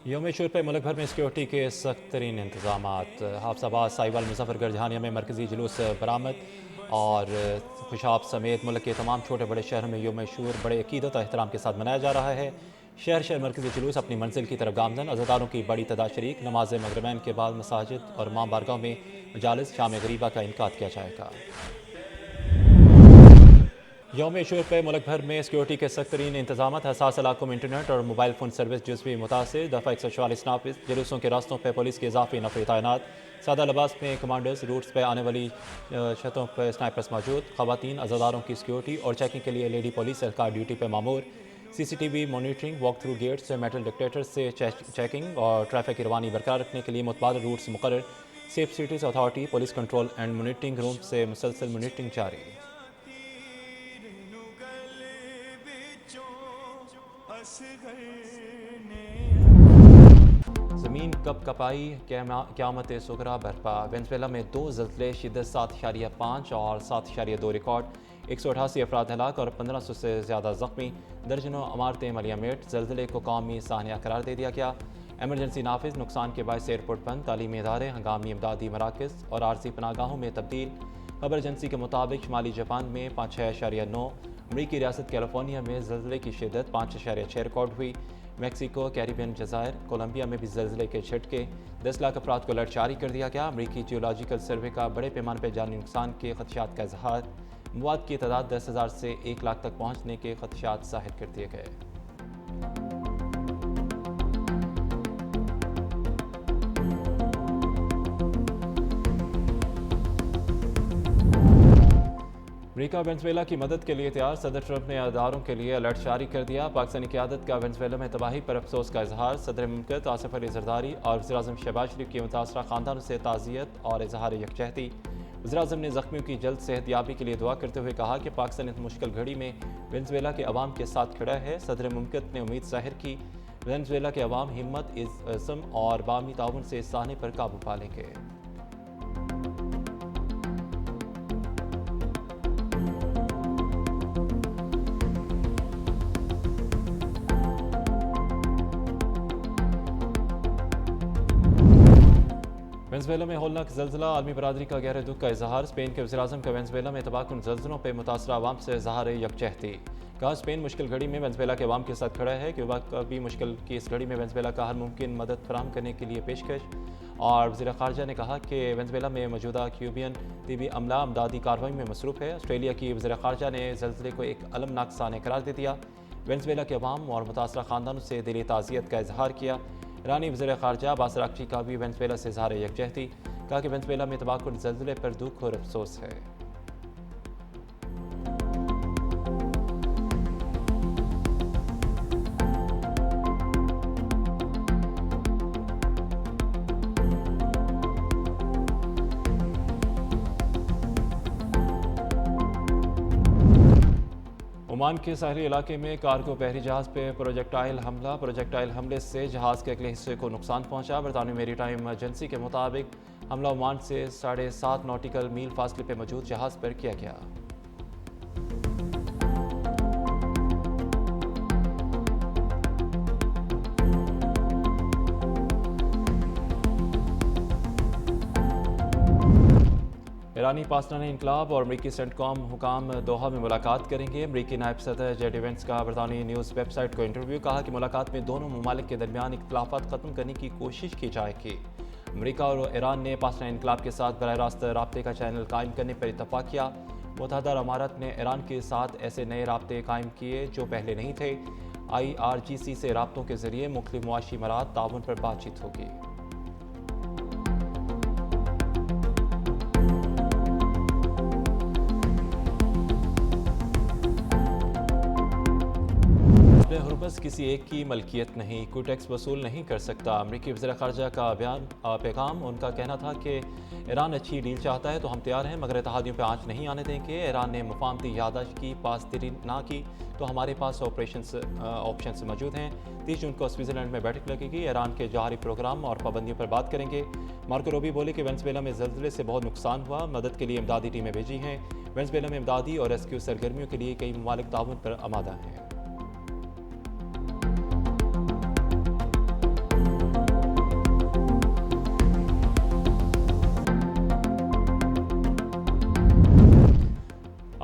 यौम शूर पर मुल्क भर में सिक्योरिटी के सख्त तरीन इंतजाम। हाफसाबाद साहिवाल मुजफ्फरगढ़ जहानिया में मरकजी जुलूस बरामद और खुशाब समेत मुल्क के तमाम छोटे बड़े शहरों में यौम शूर बड़े अकीदत और एहतराम के साथ मनाया जा रहा है। शहर शहर मरकजी जुलूस अपनी मंजिल की तरफ गामजन, अज़ादारों की बड़ी तादाद शरीक। नमाज मगरिबैन के बाद मसाजिद और इमाम बारगाह में मजालिस शाम गरीबा का इनकाद किया जाएगा। यौम शूर पर मुल्क भर में सिक्योरिटी के सख्त तरीन इंतजाम। हसास इलाकों में इंटरनेट और मोबाइल फ़ोन सर्विस जुज़वी मुतासिर। दफ़ा 144 नाफिज। जुलूसों के रास्तों पर पुलिस के इजाफी नफरी तैनात। सादा लिबास में कमांडर्स, रूट्स पर आने वाली छतों पर स्नाइपर्स मौजूद। ख़वातीन अज़ादारों की सिक्योरिटी और चेकिंग के लिए लेडी पुलिस एहलकार ड्यूटी पर मामूर। CCTV monitoring, walk through gates, metal detectors से चेकिंग और ट्रैफिक की रवानी बरकरार रखने के लिए मुतबादल रूट्स मुकर्रर। Safe cities authority police control and monitoring room से मुसलसल मॉनिटरिंग जारी। ज़मीन कप कपाई, क़यामत सुगरा बरपा। वेनेज़ुएला में 2 ज़लज़ले शिद्दत 7.5 और 7.2 रिकॉर्ड। 188 अफराद हलाक और 1500 से ज़्यादा ज़ख्मी। दर्जनों इमारतें मलियामेट। ज़लज़ले को कौमी सानिया करार दे दिया गया। एमरजेंसी नाफिज। नुकसान के बायस एयरपोर्ट बंद। तालीमी इदारे, हंगामी इमदादी मराकज़ और आरजी पनागाहों में तब्दील। खबर एजेंसी के मुताबिक शुमाली जापान में 6.9, अमरीकी रियासत कैलिफोर्निया में ज़लज़ले की शिद्दत 5.6 रिकॉर्ड हुई। मैक्सिको, कैरिबियन जज़ायर, कोलंबिया में भी ज़लज़ले के झटके। 10 लाख अफराद को अलर्ट जारी कर दिया गया। अमरीकी जियोलॉजिकल सर्वे का बड़े पैमाने पर जानी नुकसान के खदशात का इजहार। मवाद की तादाद 10,000 से 1 लाख तक पहुँचने के खदशात ज़ाहिर कर दिए गए। अमरीका वेनेज़ुएला की मदद के लिए तैयार। सदर ट्रंप ने अदारों के लिए अलर्ट जारी कर दिया। पाकिस्तानी क़यादत का वेनेज़ुएला में तबाही पर अफसोस का इजहार। सदर मुमलिकत आसिफ अली ज़रदारी और वज़ीर-ए-आज़म शहबाज शरीफ की मुतासरा ख़ानदानों से ताज़ियत और इजहार यकजहती। वज़ीर-ए-आज़म ने ज़ख्मियों की जल्द सेहतयाबी के लिए दुआ करते हुए कहा कि पाकिस्तान इस मुश्किल घड़ी में वेनेज़ुएला के अवाम के साथ खड़ा है। सदर मुमलिकत ने उम्मीद ज़ाहिर की वेनेज़ुएला के अवाम हिम्मत, इज़्म और बामी ताउन से इस साहने पर काबू पा लेंगे। वेनेज़ुएला में होलनाक ज़लज़ला, आलमी बरादरी का गहरे दुख का इजहार। स्पेन के वज़ीर-ए-आज़म का वेनेज़ुएला में तबाहकुन ज़लज़लों पर मुतासरा अवाम से इजहार यकजहती। कहा स्पेन मुश्किल घड़ी में वेनेज़ुएला के अवाम के साथ खड़ा है। क्यूबा का भी मुश्किल की इस घड़ी में वेनेज़ुएला का हर मुमकिन मदद फराहम करने के लिए पेशकश। और वज़ीर ख़ारजा ने कहा कि वेनेज़ुएला में मौजूदा क्यूबियन तिबी अमला अमदादी कार्रवाई में मसरूफ़ है। ऑस्ट्रेलिया की वज़ीर ख़ारजा ने ज़लज़ले को एक अलमनाक साने करार दे दिया। वेनेज़ुएला के अवाम और मुतासरा ख़ानदानों से दिली ताज़ियत का इजहार किया। ईरानी वज़ीर ख़ारजा अब्बास अराग़ची का भी वेनेज़ुएला से इजहार यकजहती। कहा कि वेनेज़ुएला में तबाहकुन ज़लज़ले पर दुख और अफसोस है। ओमान के साहली इलाके में कार्गो बहरी जहाज़ पे प्रोजेक्टाइल हमला। प्रोजेक्टाइल हमले से जहाज़ के अगले हिस्से को नुकसान पहुंचा। बरतानवी मेरीटाइम एजेंसी के मुताबिक हमला ओमान से 7.5 नॉटिकल मील फासले पर मौजूद जहाज़ पर किया गया। ईरानी पासदान इनकलाब और अमरीकी सेंटकॉम हुकाम दोहा में मुलाकात करेंगे। अमरीकी नायब सदर जेडी वेंस का बरतानी न्यूज़ वेबसाइट को इंटरव्यू। कहा कि मुलाकात में दोनों ममालिक के दरमियान इख्तलाफात ख़त्म करने की कोशिश की जाएगी। अमरीका और ईरान ने पासदान इनकलाब के साथ बराह रास्त राब्ते का चैनल कायम करने पर इत्तफाक किया। मुत्तहदा अरब अमारात ने ईरान के साथ ऐसे नए राब्ते कायम किए जो पहले नहीं थे। IRGC से राब्तों के जरिए मुख्तलिफ मुआशी मरात ताउन पर बातचीत होगी। हुर्बस किसी एक की मलकियत नहीं, कोई टैक्स वसूल नहीं कर सकता। अमरीकी वज़ीर ख़ारजा का पैगाम। उनका कहना था कि ईरान अच्छी डील चाहता है तो हम तैयार हैं, मगर इत्तेहादियों पर आँच नहीं आने देंगे। ईरान ने मुफाहमती याददाश्त की, पासदारी ना की तो हमारे पास ऑप्शंस मौजूद हैं। 30 जून को स्विट्ज़रलैंड में बैठक लगेगी। ईरान के जौहरी प्रोग्राम और पाबंदियों पर बात करेंगे। मार्को रूबियो बोले कि वेनेज़ुएला में ज़लज़ले से बहुत नुकसान हुआ, मदद के लिए इमदादी टीमें भेजी हैं। वेनेज़ुएला में इमदादी और रेस्क्यू सरगर्मियों के लिए कई ममालिक ताउन पर आमादा हैं।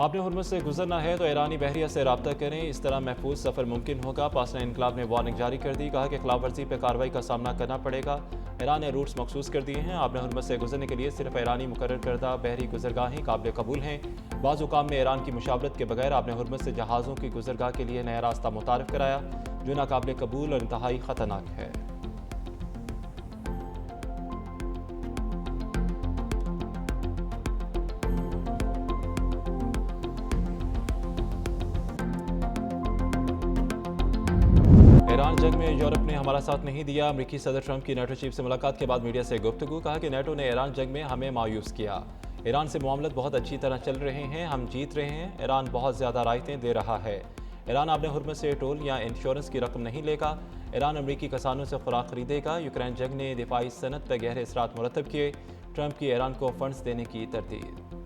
آپ نے ہرمز سے گزرنا ہے تو ایرانی بحریہ سے رابطہ کریں، اس طرح محفوظ سفر ممکن ہوگا۔ پاسدار انقلاب نے وارننگ جاری کر دی، کہا کہ خلاف ورزی پہ کارروائی کا سامنا کرنا پڑے گا۔ ایران نے روٹس مخصوص کر دیے ہیں۔ آپ نے ہرمز سے گزرنے کے لیے صرف ایرانی مقرر کردہ بحری گزرگاہیں قابل قبول ہیں۔ بعض حکام میں ایران کی مشاورت کے بغیر آپ نے ہرمز سے جہازوں کی گزرگاہ کے لیے نیا راستہ متعارف کرایا، جو ناقابل قبول اور انتہائی خطرناک ہے۔ ایران جنگ میں یورپ نے ہمارا ساتھ نہیں دیا۔ امریکی صدر ٹرمپ کی نیٹو چیف سے ملاقات کے بعد میڈیا سے گفتگو، کہا کہ نیٹو نے ایران جنگ میں ہمیں مایوس کیا۔ ایران سے معاملات بہت اچھی طرح چل رہے ہیں، ہم جیت رہے ہیں۔ ایران بہت زیادہ رعایتیں دے رہا ہے۔ ایران آپ نے ہرمز سے ٹول یا انشورنس کی رقم نہیں لے گا۔ ایران امریکی کسانوں سے خوراک خریدے گا۔ یوکرین جنگ نے دفاعی صنعت پر گہرے اثرات مرتب کیے۔ ٹرمپ کی ایران کو فنڈز دینے کی تردید۔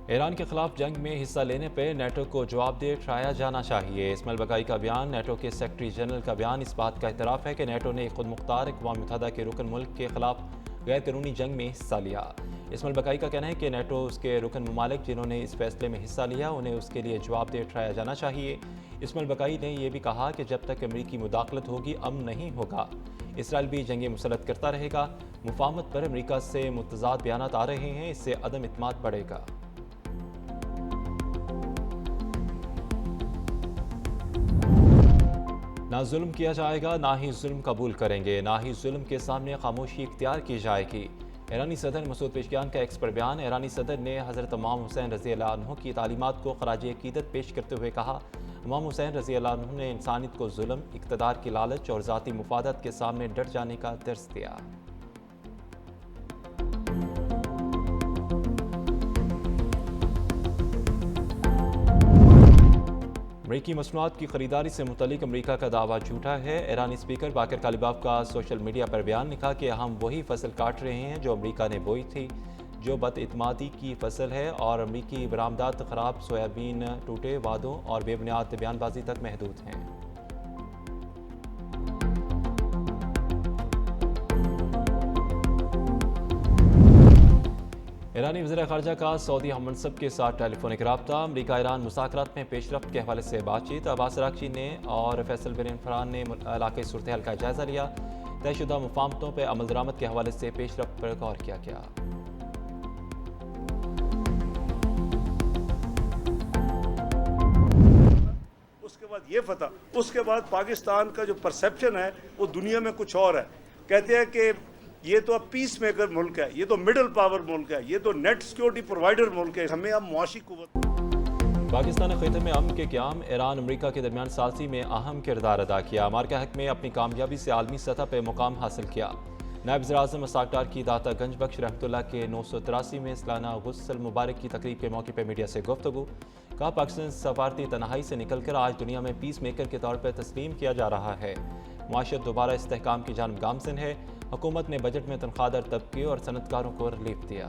ایران کے خلاف جنگ میں حصہ لینے پہ نیٹو کو جواب دہ ٹھہرایا جانا چاہیے۔ اسماعیل بقائی کا بیان، نیٹو کے سیکرٹری جنرل کا بیان اس بات کا اعتراف ہے کہ نیٹو نے خود مختار اقوام متحدہ کے رکن ملک کے خلاف غیر قانونی جنگ میں حصہ لیا۔ اسماعیل بقائی کا کہنا ہے کہ نیٹو اس کے رکن ممالک جنہوں نے اس فیصلے میں حصہ لیا انہیں اس کے لیے جواب دہ ٹھہرایا جانا چاہیے۔ اسماعیل بقائی نے یہ بھی کہا کہ جب تک امریکی مداخلت ہوگی امن نہیں ہوگا۔ اسرائیل بھی جنگیں مسلط کرتا رہے گا۔ مفاہمت پر امریکہ سے متضاد بیانات آ رہے ہیں، اس سے عدم اعتماد بڑھے گا۔ نہ ظلم کیا جائے گا، نہ ہی ظلم قبول کریں گے، نہ ہی ظلم کے سامنے خاموشی اختیار کی جائے گی۔ ایرانی صدر مسعود پزشکیان کا ایکس پر بیان۔ ایرانی صدر نے حضرت امام حسین رضی اللہ عنہ کی تعلیمات کو خراج عقیدت پیش کرتے ہوئے کہا، امام حسین رضی اللہ عنہ نے انسانیت کو ظلم، اقتدار کی لالچ اور ذاتی مفادات کے سامنے ڈٹ جانے کا درس دیا۔ امریکی مصنوعات کی خریداری سے متعلق امریکہ کا دعویٰ جھوٹا ہے۔ ایرانی اسپیکر باقر کالیباف کا سوشل میڈیا پر بیان، لکھا کہ ہم وہی فصل کاٹ رہے ہیں جو امریکہ نے بوئی تھی، جو بد اعتمادی کی فصل ہے، اور امریکی برآمدات خراب سویابین ٹوٹے وعدوں اور بے بنیاد بیان بازی تک محدود ہیں۔ ایرانی وزیر خارجہ کا سعودی ہم منصب کے ساتھ ٹیلی فونک رابطہ۔ امریکہ ایران مذاکرات میں پیش رفت کے حوالے سے بات چیت۔ عباس عراقچی نے اور فیصل بن فرحان نے علاقائی صورتحال کا جائزہ لیا۔ طے شدہ مفاہمتوں پہ عمل درآمد کے حوالے سے پیش رفت پر غور کیا گیا۔ اس کے بعد یہ فتح، اس کے بعد پاکستان کا جو پرسیپشن ہے وہ دنیا میں کچھ اور ہے۔ کہتے ہیں کہ یہ تو اب پیس میکر ملک ہے، یہ تو مڈل پاور ملک ہے، یہ تو نیٹ سیکیورٹی پرووائڈر ملک ہے، ہمیں اب معاشی قوت۔ پاکستان نے خطے میں امن کے قیام، ایران امریکہ کے درمیان ثالثی میں اہم کردار ادا کیا۔ امریکہ حق میں اپنی کامیابی سے عالمی سطح پہ مقام حاصل کیا۔ نائب وزیر اعظم اسحاق ڈار کی داتا گنج بخش رحمۃ اللہ کے 983 میں سالانہ غسل مبارک کی تقریب کے موقع پہ میڈیا سے گفتگو، کہا پاکستان سفارتی تنہائی سے نکل کر آج دنیا میں پیس میکر کے طور پر تسلیم کیا جا رہا ہے۔ معاشیت دوبارہ استحکام کی جانب گامزن ہے۔ حکومت نے بجٹ میں تنخواہ دار طبقے اور صنعت کاروں کو ریلیف دیا۔